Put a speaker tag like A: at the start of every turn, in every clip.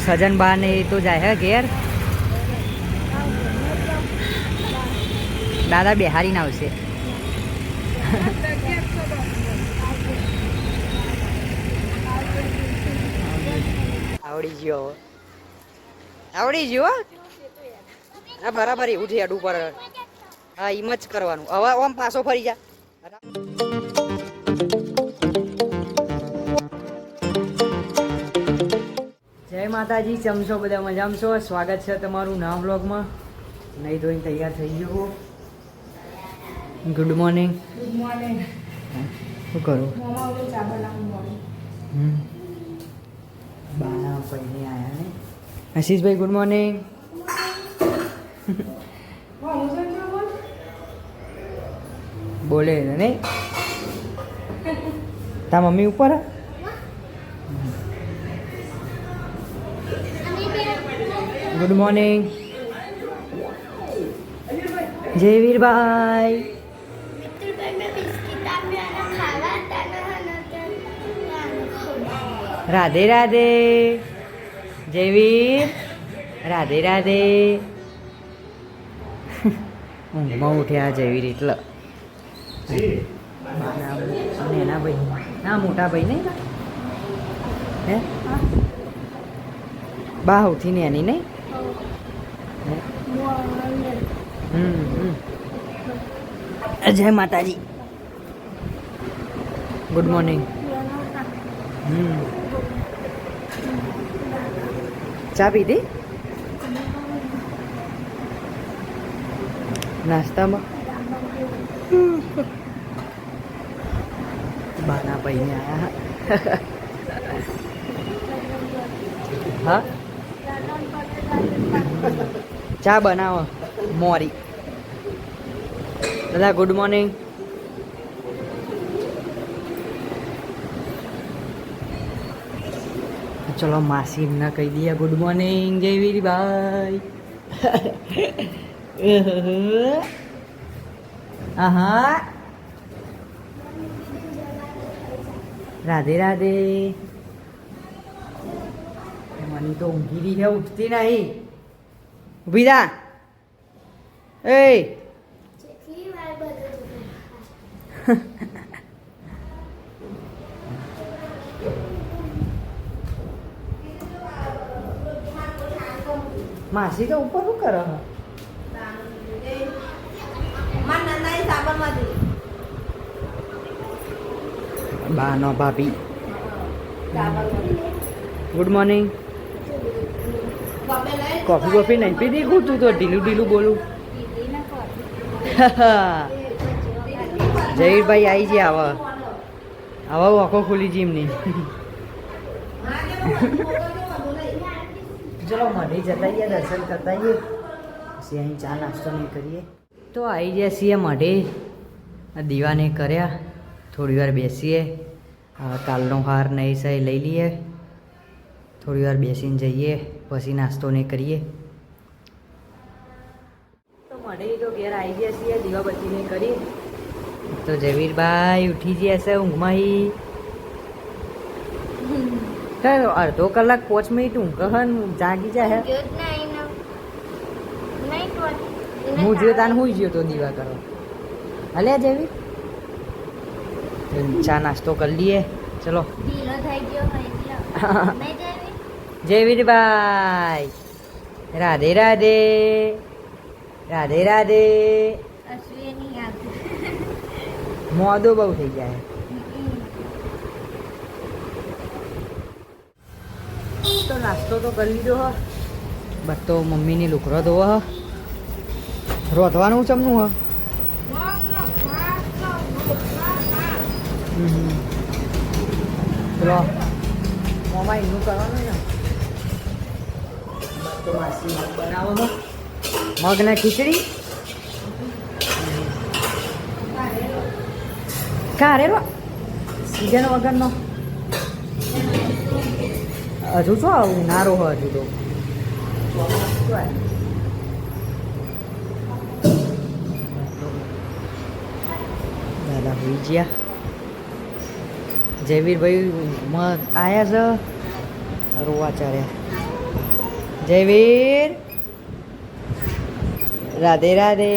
A: સજન બા ને તો જાય હે ઘેર. દાદા બેહારીને આવશે. આવડી ગયો આવડી ગયો. હા બરાબર એવું છે હેડ ઉપર. હા એમ જ કરવાનું. હવે આમ પાછો ફરી જા. જય માતાજી. ચમશો બધા મજામાં છો? સ્વાગત છે તમારું નવા બ્લોગમાં. નહીં ધોઈને તૈયાર થઈ ગયો. Good morning.
B: Good morning.
A: શું કરું?
B: ચા બનાવું.
A: બાના પૈને આવ્યા ને. Ashishbhai good morning. બોલે નહીં તા મમ્મી ઉપર. Good morning Jayvirbhai. રાધે રાધે જયવીર. રાધે રાધે. ઊંઘમાં ઉઠ્યા જયવીર એટલે. એના ભાઈ ના મોટા ભાઈ નહીં હે બા સૌથી ને એની નહીં. જય માતાજી. Good morning. ચા પીધી? નાસ્તામાં બાના પૈને આયા. હા ચા બનાવો મોરી. દાદા ગુડ મોર્નિંગ. ચલો માસી એમને કહી દઈએ ગુડ મોર્નિંગ જયવીરભાઈ. હા રાધે રાધે. મને તો ઊંઘી રહી છે, ઉઠતી નહીં. ઊભી થા. એ માસી તો ઉપર શું કરે? બાનો ભાભી ગુડ મોર્નિંગ. કોફી કોફી નહીં પીધી? તું તો ઢીલું ઢીલું બોલું. જયવીરભાઈ આવી છે. આવા આખો ખુલી જી એમની. ચલો મઢી જતા આવીએ, દર્શન કરતા આવીએ, પછી અહીં ચા નાસ્તો નહીં કરીએ. તો આવી જાય છીએ મઢે. દીવાને કર્યા, થોડી વાર બેસીએ. કાલનો હાર નહીં સહી લઈ લઈએ, થોડી વાર બેસીને જઈએ, પછી નાસ્તો નહીં કરીએ. તો મઢે તો ઘેર આવી ગયા છીએ, દીવાબત્તી નહીં કરીએ. તો જયવીરભાઈ ઉઠી ગયા છે ઊંઘમાં. અડધો કલાક 5 મિનિટ ઊંઘ હન જાગી જાય. હું જો તાન હુઈ ગયો તો દીવા કરો. હલે જેવી ચા નાસ્તો કરી લઈએ. ચલો જયવીરભાઈ. રાધે રાધે. રાધે રાધે. મોદો બહુ થઈ જાય. તો નાસ્તો તો કરી લીધો હ. બસ તો મમ્મીની લુકરો ધોવો હ. રોધવાનું ચમનું હ. ચલો મોમાં એનું કરવાનું ને. બસ તો માસી મગ બનાવો હ. મગના ખીચડી. કારેલો સીઝન વગરનો. હજુ શું આવું નારો હોય હજુ તો દાદા હોઈ ગયા. જયવીરભાઈ આયા છે રોવા ચાર્યા. જયવીર રાધે રાધે.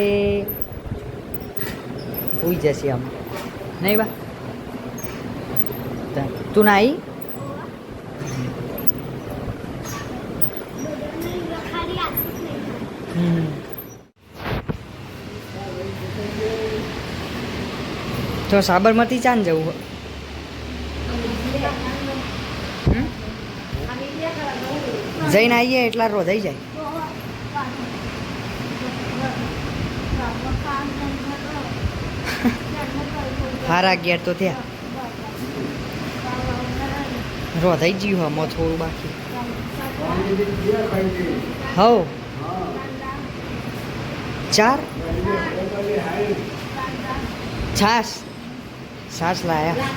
A: હોઈ જશે આમ નહીં બા તું ના આવી તો સાબરમતી ચાન જવું જઈને આવીએ એટલા રોધાઈ જાય. હારા 11 તો થયા. રોધાઈ ગયું હમણાં થોડું બાકી. હવ 4 છાશ લાયા.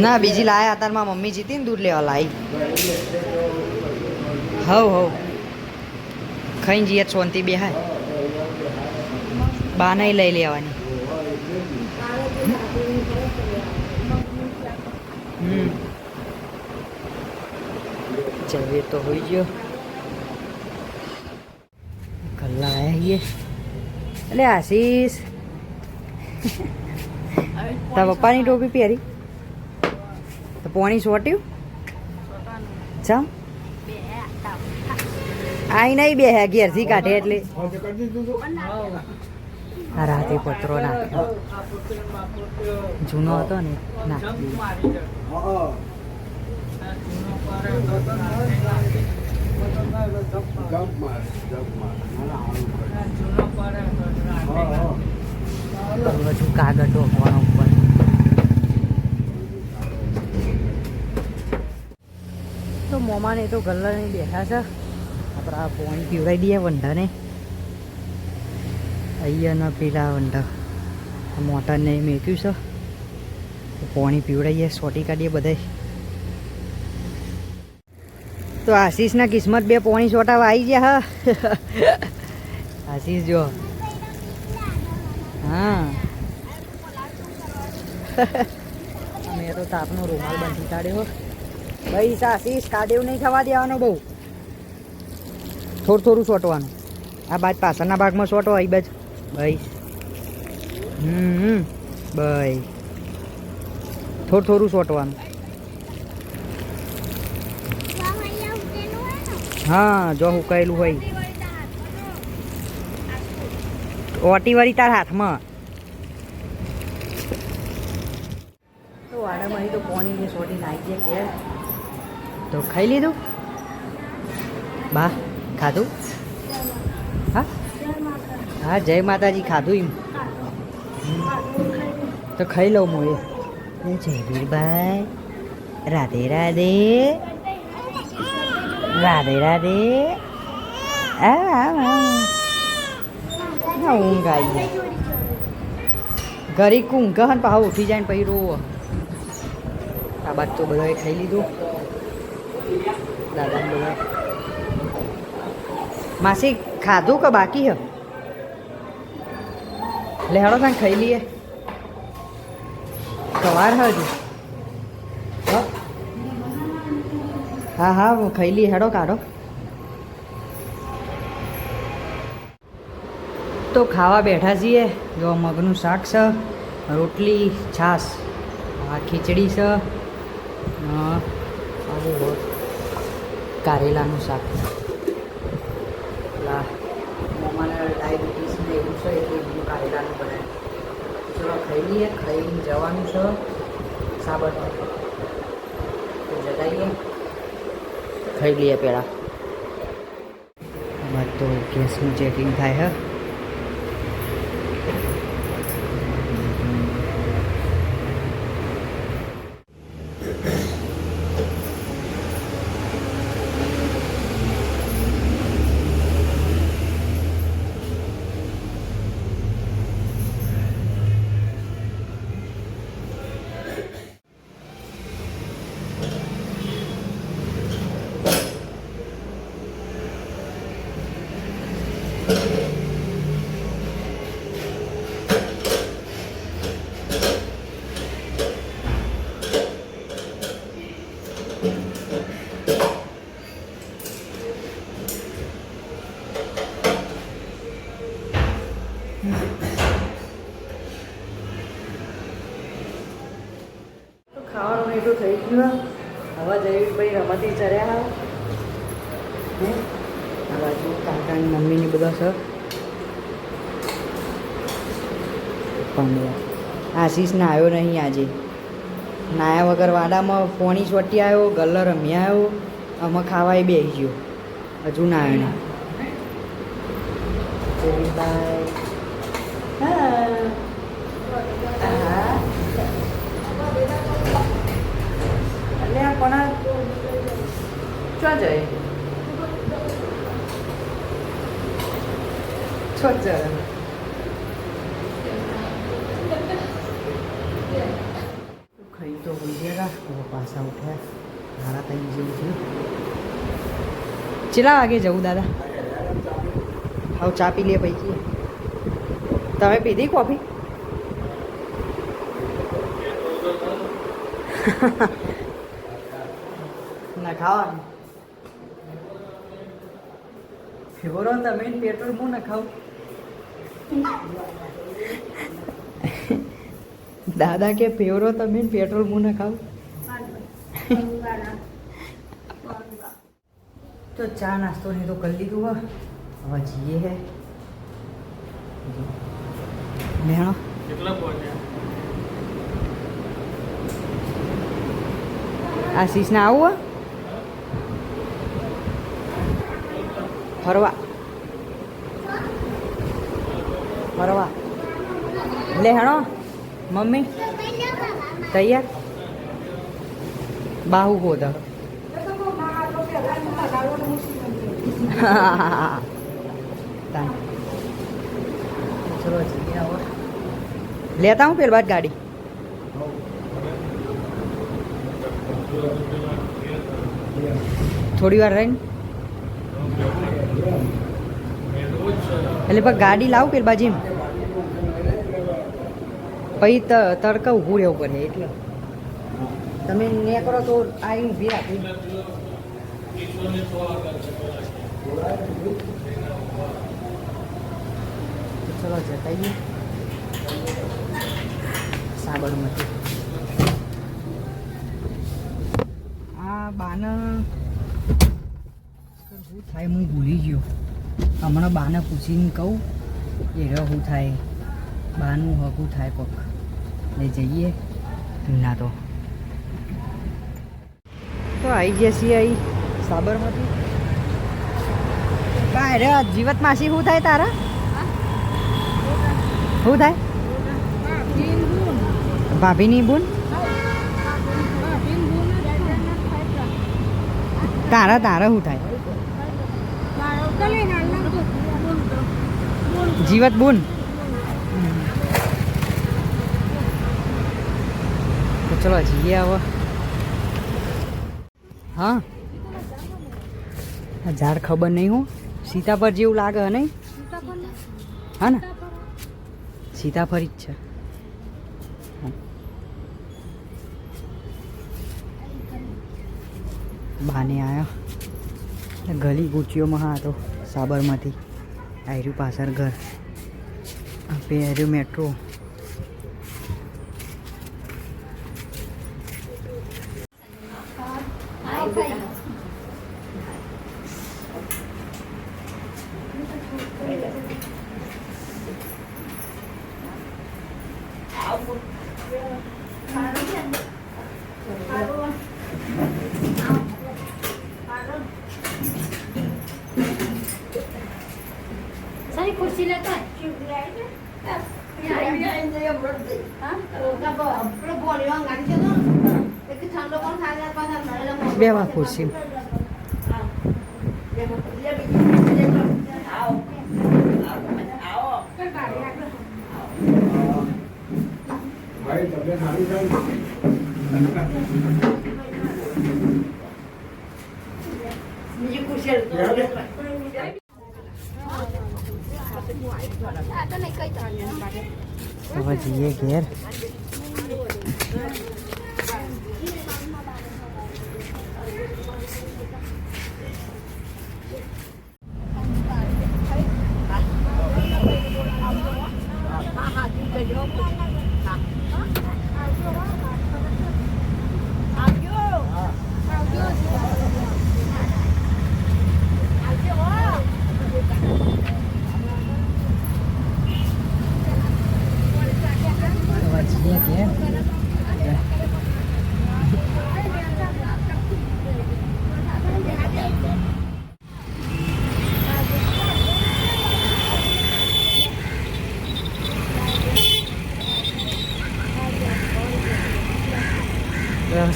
A: ના બીજી લાયા તાર માં મમ્મી જીતી ને દૂધ લેવા લાવી. હવ ખાઈને જઈએ શાંતિ બેહાય. બા નહીં લઈ લેવાની. જઈએ તો હોઈ ગયો. કલ્લા આયા છીએ. એટલે આશીષ તારા પપ્પાની ટોપી પહેરી તો પોણી સોટ્યું ચમ આઈ નહીં બે ઘેરથી કાઢે એટલે આ રાતે પતરો નાખ્યો જૂનો હતો ને નાખી હજુ કાગળ ઢોકવાનો ઉપર. તો મોમાને તો ગલ્લા નહીં બેઠા છે. આપણા પોણી પીવડાવી દઈએ વંઢાને. અહીંયા પેલા વંઢા મોટરને મેક્યું છે. પોણી પીવડાવીએ સોટી કાઢીએ બધાય. તો આશીષના કિસ્મત 2 પોણી સોટાવા આવી ગયા. હા આશીષ જો હા મેં તો તાપનો રૂમાલ બાંધી કાઢ્યો. ભાઈ આશીષ કાઢ્યું નહીં થવા દેવાનો બહુ. થોડું સોટવાનું. આ બાજ પાછળના ભાગમાં સોટો આવી બાજુ ભાઈ. ભાઈ થોડું સોટવાનું. હા જો હુકાયેલું હોય. ઓટી વાળી તાર હાથમાં. તો વાડામાં તો પોણી સોટી નાખી દે ઘેર. તો ખાઈ લીધું બા ખાધું. હા હા જય માતાજી ખાધું એમ તો ખાઈ લઉં હું એ. જયવીરભાઈ રાધે રાધે રાધે રાધે. ઊંઘ આવી ઘરે ઊંઘ હન પાછા ઉઠી જાય ને પછી રોવો. આ બાદ તો બધાએ ખાઈ લીધું. દાદા બધા માસી ખાધું કે બાકી હે લેહાડો તાને ખાઈ લઈએ. સવાર હજુ હા ખાઈ લઈએ. હેડો કાઢો. તો ખાવા બેઠા છીએ. જો મગનું શાક છે, રોટલી, છાશ, આ ખીચડી છે, કારેલાનું શાક. મમ્માને ડાયાબિટીસ ને એવું છે એટલે બધું કારેલાનું બનાવે. ચલો ખાઈ લઈએ. ખાઈને જવાનું છે સાબરમતી. તો જતાઈએ ખાઈ લઈએ પહેલાં. બાદ તો ગેસનું ચેકિંગ થાય હે. ગયું હવે જયેશભાઈ રમતી ચડ્યા હે આ બાજુ કાકાની મમ્મીની બધા છે પણ આશીષ નાયો નહીં આજે નાયા વગર વાડામાં પોણી ચોટી આવ્યો ગલ્લો રમી આવ્યો આમાં ખાવાય બેસી ગયો હજુ નાયો નહીં જયેશભાઈ હા એટલે આ કોના ચો જાય છો જાય ખાઈ તો હોઈ ગયા પાછા ઉઠ્યા મારા તઈ જેવું થયું કેટલા વાગે જવું દાદા હવે ચા પી લે પૈકી તમે પીધી કોફી ના ખાવાનું ફેવરો તમે પેટ્રોલ હું ના ખાવ દાદા કે ફેવરો તમે પેટ્રોલ હું ના ખાવ તો ચા નાસ્તો ને તો કરી લીધું હવે જઈએ હે મેણો
C: કેટલા પહોંચ્યા
A: આશીષને આવું ફરવા ફરવા લે હેણો મમ્મી તૈયાર બાહુ હોદ ચલો લેતા હું પેલી બાદ ગાડી થોડી વાર રહીને એટલે પણ ગાડી લાવું પેલી બાજુ પછી તડકા ઊભું રહેવું પડે એટલે તમે ને કરો તો આવી ઊભી રાખી ચલો જતાઈએ સાબરમતી આ બાને શું થાય હું ભૂલી ગયો હમણાં બાને પૂછીને કહું એ શું થાય બાનું હકું થાય પગ લઈ જઈએ ના તો આવી ગયા છીએ અહીં સાબરમતી કાંઈ રે જીવત માસી શું થાય તારા શું થાય ભાભીની બુન તારા શું થાય જીવત બુન તો ચલો જઈએ હવે હા આ ઝાડ ખબર નહીં હું સીતાફળ જેવું લાગે નહીં હા ને સીતાફળ જ છે બાને આવ્યો ગલી ગુચીઓમાં હા તો સાબરમતી આયરું પાછળ ઘર પહેર્યું મેટ્રો
D: સારી ખુરશી લેતા
A: બેવા ખુરશી
D: બીજી ખુરશી
A: હવે જઈએ ઘેર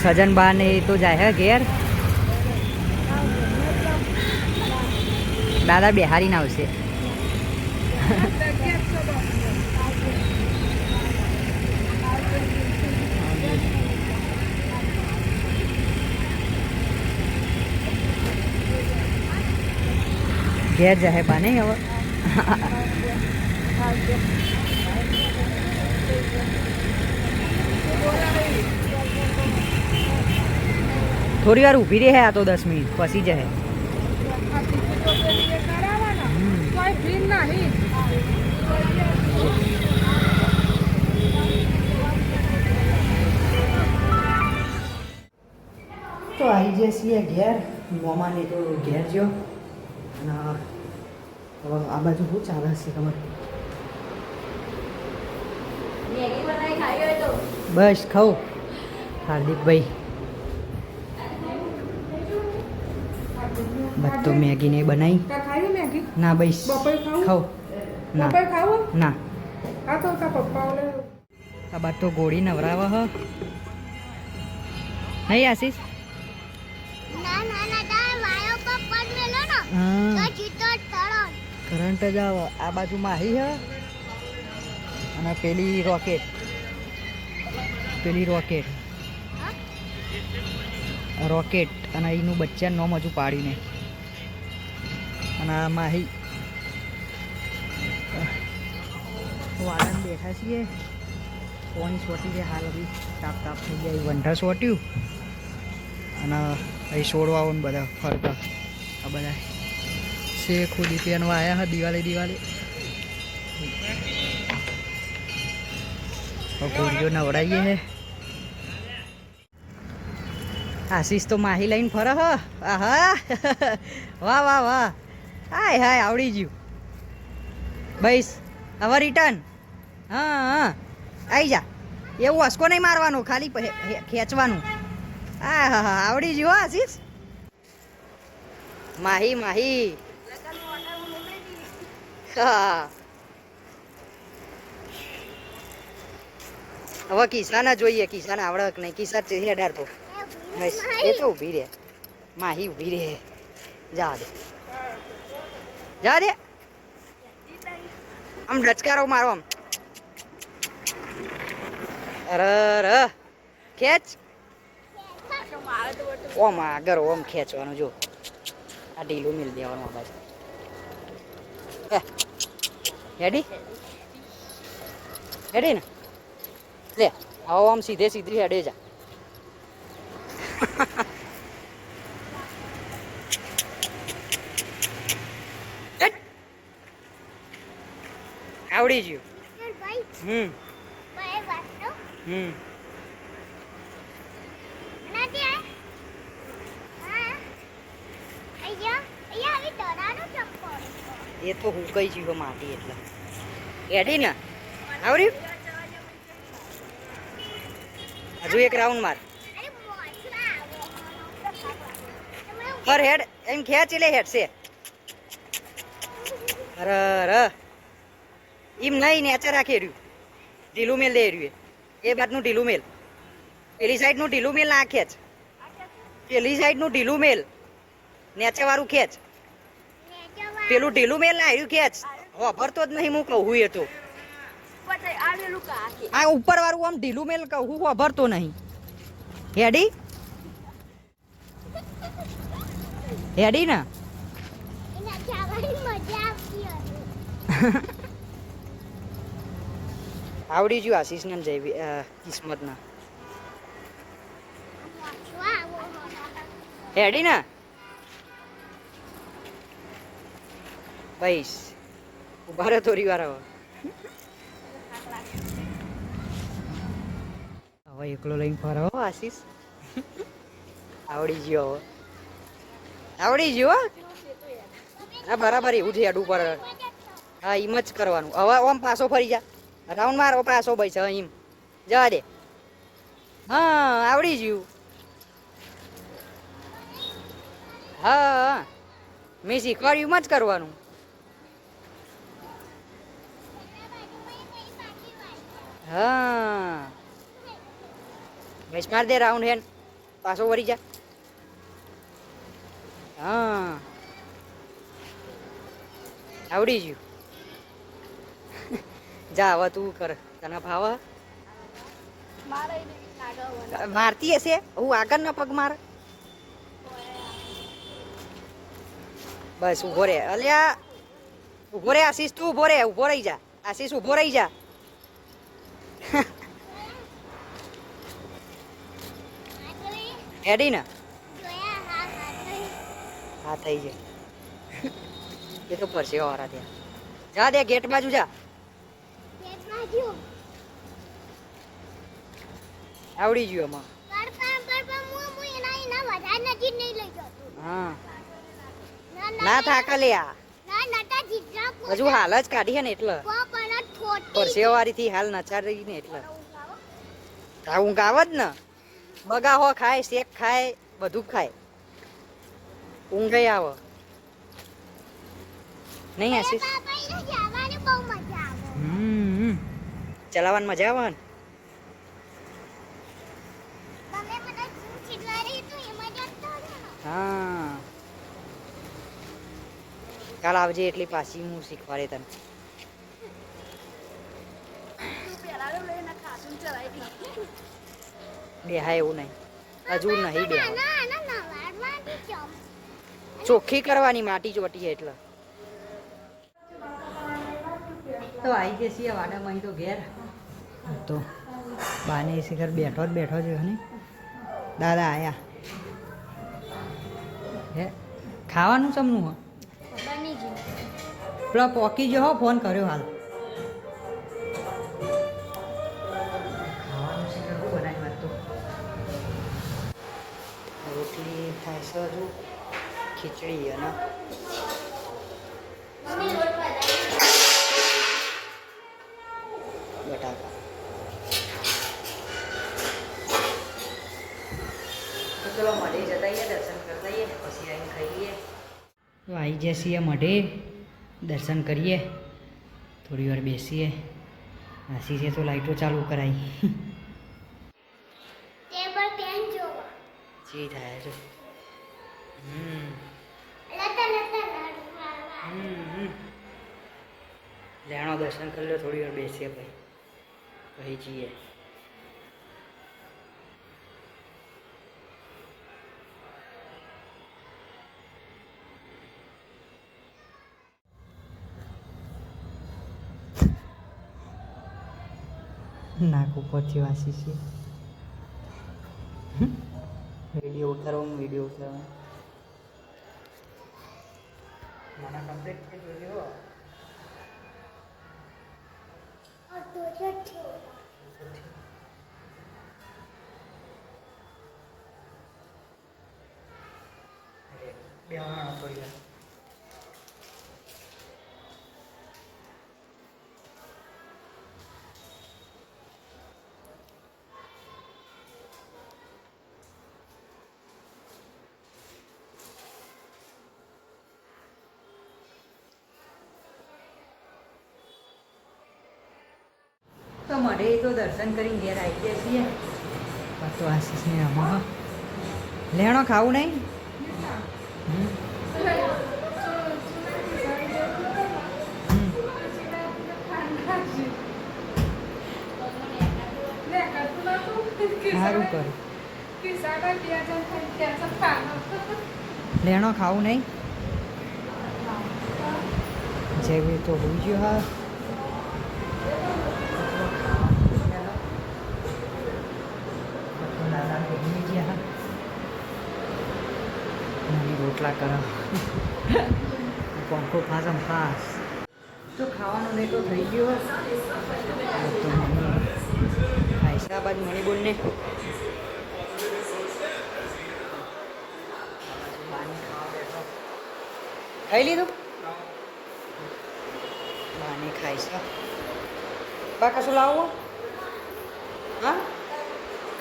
A: સજન બા ને એ તો જાય હે ઘેર. દાદા બિહારીને આવશે. ઘેર જાય બા નહીં હવે. થોડી વાર ઊભી રહે આ તો 10 મિનિટ પછી જાય. તો આવી જઈએ છીએ ઘેર. મોમાને તો ઘેર જો. અને હવે આ બાજુ શું ચાલે છે ખબર? બસ ખાઉં હાર્દિકભાઈ. બસ તો મેગી ને બનાવી. ના બસ ખાઉં. ના ના આ બાદ તો ગોળી નવરાવા હ નહીં આશીષ? કરંટ જ આવે. આ બાજુ માહી હ અને પેલી રોકેટ. રોકેટ અને એનું બચ્ચા નોમ હજુ પાડીને. અને આ માહી વાળાને બેઠા છીએ. પોણી સોટી છે હાલ બી તાપ થઈ ગયા. વંઠા સોટ્યું અને અહીં છોડવાઓ બધા ફરતા આ બધા છે. ખુદી પહેરવા આવ્યા હા દિવાળી. ગોળીઓ નવડાવીએ હે. આશીષ તો માહી લઈને ફરે હ. આહા વાહ હાય આવડી ગયું. બસ હવે રિટર્ન. હા આવી જા. એવું હસકો નહીં મારવાનું, ખાલી ખેંચવાનું. હા આવડી ગયું હો આશીષ. માહી હા હવે કિસાન જોઈએ. કિસાન આવડે કે નહીં? કિસાન હેડાર તો બસ એ તો ઊભી રહે. માહી ઊભી રહે. જા દે આમ ડચકારો મારો આમ. અરે ખેંચ. ઓમ આગળ ઓમ ખેંચવાનું. જો આ ઢીલું મિલ દેવાનું. આ બાજુ હેડી ને લે આવો આમ સીધી હેડે જા. આવડી ગયું. એ તો હું કઈ જીવો માટી એટલે હેડી ને આવડી. હજુ એક રાઉન્ડ માર. પર હેડ એમ ખેંચ એટલે હેડશે. અરે એમ નહીં નેચર રાખી રહ્યું. ઢીલું મેલ દે રહ્યું. એ બાજનું ઢીલું મેલ. પેલી સાઈડનું ઢીલું મેલ ના ખેંચ. પેલી સાઈડનું ઢીલું મેલ. નેચર વાળું ખેંચ. પેલું ઢીલું મેલ ના આવ્યું ખેંચ. વાપરતો જ નહીં હું કહું. એ તો આ ઉપર વાળું આમ ઢીલું મેલ કહું વાપરતો નહીં. હેડી ને આવડી ગયું આશીષ ને કિસ્મત ના. હેડી ને બસ ઉભા રહે થોડી વાર. હવે એકલો લઈને ફરો આશીષ. આવડી ગયો. હા બરાબર એવું છે. હેડ ઉપર હા એમ જ કરવાનું. હવે ઓમ પાછો ફરી જા. રાઉન્ડ મારો પાછો ભાઈ એમ જવા દે. હા આવડી ગયું. હા મેં શીખવાડ્યું એમ જ કરવાનું. હા બસ માર દે રાઉન્ડ હેન્ડ. પાછો વળી જા. હા આવડી ગયું. જા હવે તું કર, તને ભાવ મારતી હશે. હું આગળના પગ માર. બસ ઉભો રે. અલ્યા ઉભો રે આશીષ, તું ઉભો રે. ઉભો રહી જા આશીષ, ઉભો રહી જા. હેડી ને હા થઈ જાય. એ તો પરસે વાળા ત્યાં જા દે ગેટ બાજુ જા. આવડી ગયું એમાં. હા ના થાકા લે આ હજુ હાલ જ કાઢી ને એટલે પરસેવા વાળી થી હાલ નચારી ને એટલે ઊંઘ આવે જ ને. બગાહો ખાય, શેક ખાય, બધું ખાય, ઊંઘ આવે નહીં આશીષ? ચલાવવાની મજા આવે ને. હા કાલ આવજે એટલી પાછી હું શીખવાડે તને. બેહાય એવું નહીં, હજુ નહીં બે ચોખ્ખી કરવાની માટી ચોટી એટલે. તો આવી જશે વાડામાં તો ઘેર. તો બાને શિખર બેઠો જ છે ને. દાદા આયા હે ખાવાનું સમનું હો પેલા પોકી જો હો ફોન કર્યો હાલ. ખાવાનું શિખર શું બનાવી વાત તો રોટલી થાય છે હજુ, ખીચડી અને બટાકા. તો ચલો મઢે જતા આવીએ, દર્શન કરતા આવીએ, પછી આવીને ખાઈએ. તો આવી જઈએ મઢે, દર્શન કરીએ, થોડી વાર બેસીએ. આશીષે તો લાઈટો ચાલુ કરાવી. જી થાય છે. લેણો દર્શન કરી લો, થોડી વાર બેસીએ પછી જઈએ. નાક ઉપરથી વાસી છે. વિડીયો ઉતારવાનું મને કમ્પ્લીટ થઈ ગયો. બેવાનો થોડી વાર. તો મળે તો દર્શન કરીને ઘેર આવી ગયા છીએ. તો આશીષને રમવા લેણો ખાવું નહીં. સારું કર. લેણો ખાવું નહીં. જેવી તો હોઈ ગયો. હા રોટલા કરો પંખો ફાસમ ફાસ. તો ખાવાનું નહીં તો થઈ ગયો. તો હૈદરાબાદ મણિબોલને ખાઈ લીધું. બાને ખાઈશ. બા કશું લાવવું? હા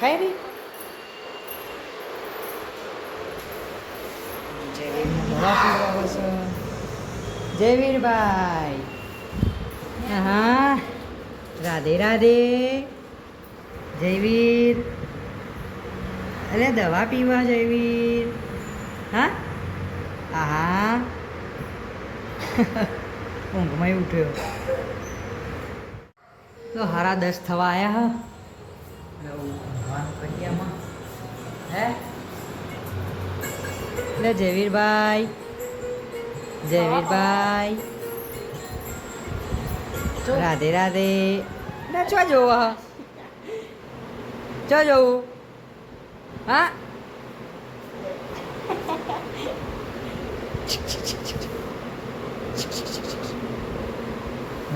A: ખાઈ બી. જયવીરભાઈ હા રાધે રાધે. જયવીર અરે દવા પીવા જવી. હા હા ઊંઘમાં ઉઠ્યો તો 10:30 થવા આવ્યા. હવે ઊંઘવાનું કરીએ આમાં. હે એટલે જયવીરભાઈ રાધે રાધે. ના ચો જોવું ચો જવું હા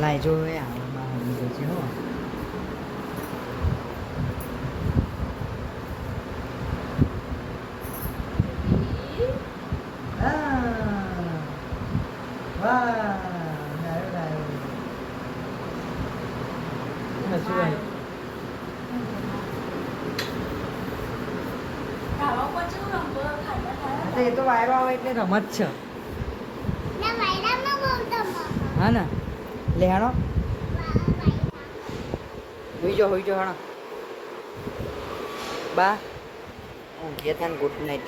A: લાઈ જો એ આવામાં આવી ગયો છે હો. એ તો વાયરો આવે એટલે રમત છે. હા ને લે હાણો હોઈ જો હાણો બા ઊંઘીએ થાય ગુડ નાઇટ.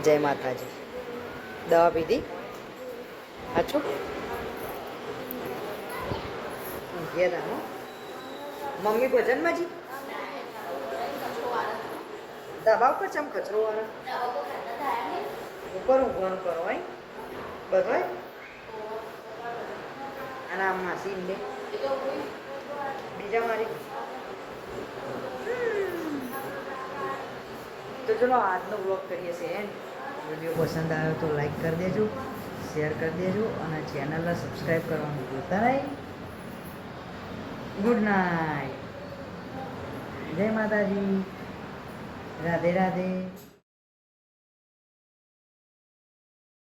A: જય માતાજી. દવા પીધી હાચું ઊંઘીએ થાય. મમ્મી ભજનમાં જી દબાવ પર ચમ કચરો વાળા ઉપર ઊંઘવાનું કરો હોય બધો. અને આમ માસી લે બીજા મારી. તો ચલો આજનો બ્લોગ કરીએ છીએ એન્ડ. વિડીયો પસંદ આવ્યો તો લાઈક કરી દેજો, શેર કરી દેજો અને ચેનલને સબસ્ક્રાઈબ કરવાનું ભૂલતા નહીં. Good night. જય માતાજી. રાધે રાધે.